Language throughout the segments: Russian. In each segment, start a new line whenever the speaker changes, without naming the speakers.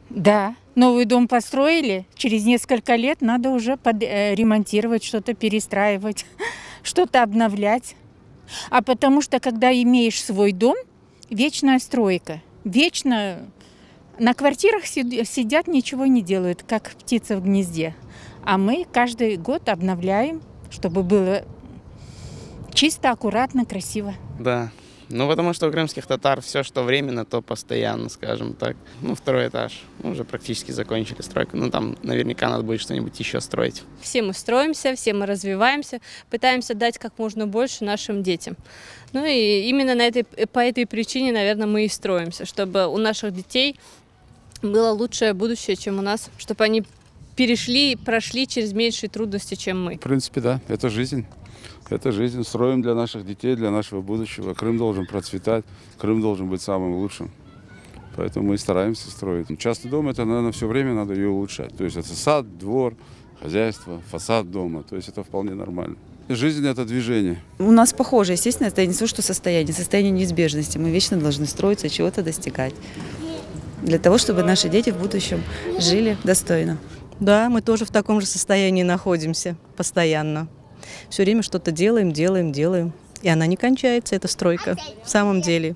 Да, новый дом построили, через несколько лет надо уже ремонтировать, что-то перестраивать, что-то обновлять. А потому что, когда имеешь свой дом, вечная стройка, вечно на квартирах сидят, ничего не делают, как птица в гнезде. А мы каждый год обновляем, чтобы было чисто, аккуратно, красиво.
Да. Ну, потому что у крымских татар все, что временно, то постоянно, скажем так. Ну, второй этаж. Мы уже практически закончили стройку. Ну, там наверняка надо будет что-нибудь еще строить.
Все мы строимся, все мы развиваемся, пытаемся дать как можно больше нашим детям. Ну и именно по этой причине, наверное, мы и строимся, чтобы у наших детей было лучшее будущее, чем у нас, чтобы они прошли через меньшие трудности, чем мы.
В принципе, да, это жизнь. Это жизнь. Строим для наших детей, для нашего будущего. Крым должен процветать, Крым должен быть самым лучшим. Поэтому мы и стараемся строить. Частный дом, это, наверное, все время надо ее улучшать. То есть это сад, двор, хозяйство, фасад дома. То есть это вполне нормально. Жизнь – это движение.
У нас похоже, естественно, это не то, что состояние неизбежности. Мы вечно должны строиться, чего-то достигать. Для того, чтобы наши дети в будущем жили достойно.
Да, мы тоже в таком же состоянии находимся постоянно. Все время что-то делаем. И она не кончается, эта стройка, в самом деле.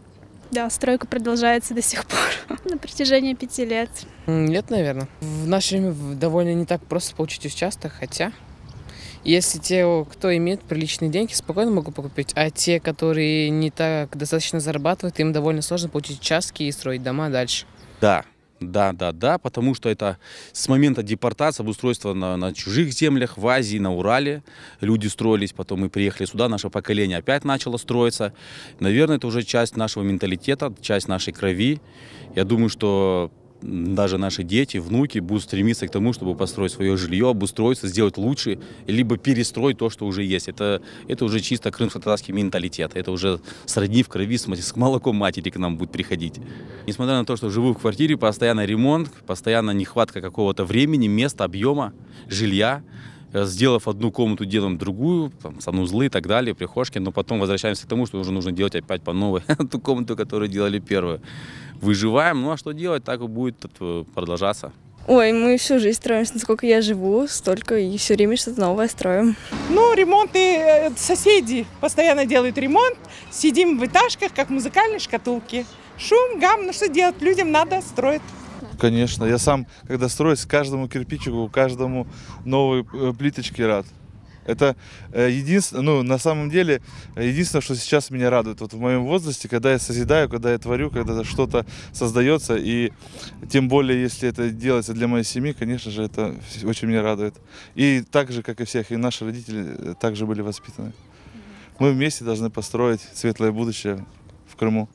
Да, стройка продолжается до сих пор, на протяжении 5 лет.
Нет, наверное. В наше время довольно не так просто получить участок, хотя если те, кто имеет приличные деньги, спокойно могут покупить, а те, которые не так достаточно зарабатывают, им довольно сложно получить участки и строить дома дальше.
Да, потому что это с момента депортации, обустройства на чужих землях, в Азии, на Урале люди строились, потом мы приехали сюда, наше поколение опять начало строиться. Наверное, это уже часть нашего менталитета, часть нашей крови. Я думаю, что даже наши дети, внуки будут стремиться к тому, чтобы построить свое жилье, обустроиться, сделать лучше, либо перестроить то, что уже есть. Это уже чисто крымско-татарский менталитет. Это уже сродни в крови, с молоком матери к нам будет приходить. Несмотря на то, что живу в квартире, постоянно ремонт, постоянно нехватка какого-то времени, места, объема, жилья. Сделав одну комнату, делаем другую, там, санузлы и так далее, прихожки, но потом возвращаемся к тому, что уже нужно делать опять по новой ту комнату, которую делали первую. Выживаем, ну а что делать, так и будет продолжаться.
Ой, мы всю жизнь строимся, насколько я живу, столько и все время что-то новое строим.
Ну, ремонты, соседи постоянно делают ремонт, сидим в этажках, как в музыкальной шкатулке. Шум, гам, ну что делать, людям надо строить.
Конечно, я сам, когда строюсь, каждому кирпичику, каждому новой плиточке рад. Это единственное, ну, на самом деле, единственное, что сейчас меня радует. Вот в моем возрасте, когда я созидаю, когда я творю, когда что-то создается, и тем более, если это делается для моей семьи, конечно же, это очень меня радует. И так же, как и всех, и наши родители также были воспитаны. Мы вместе должны построить светлое будущее в Крыму.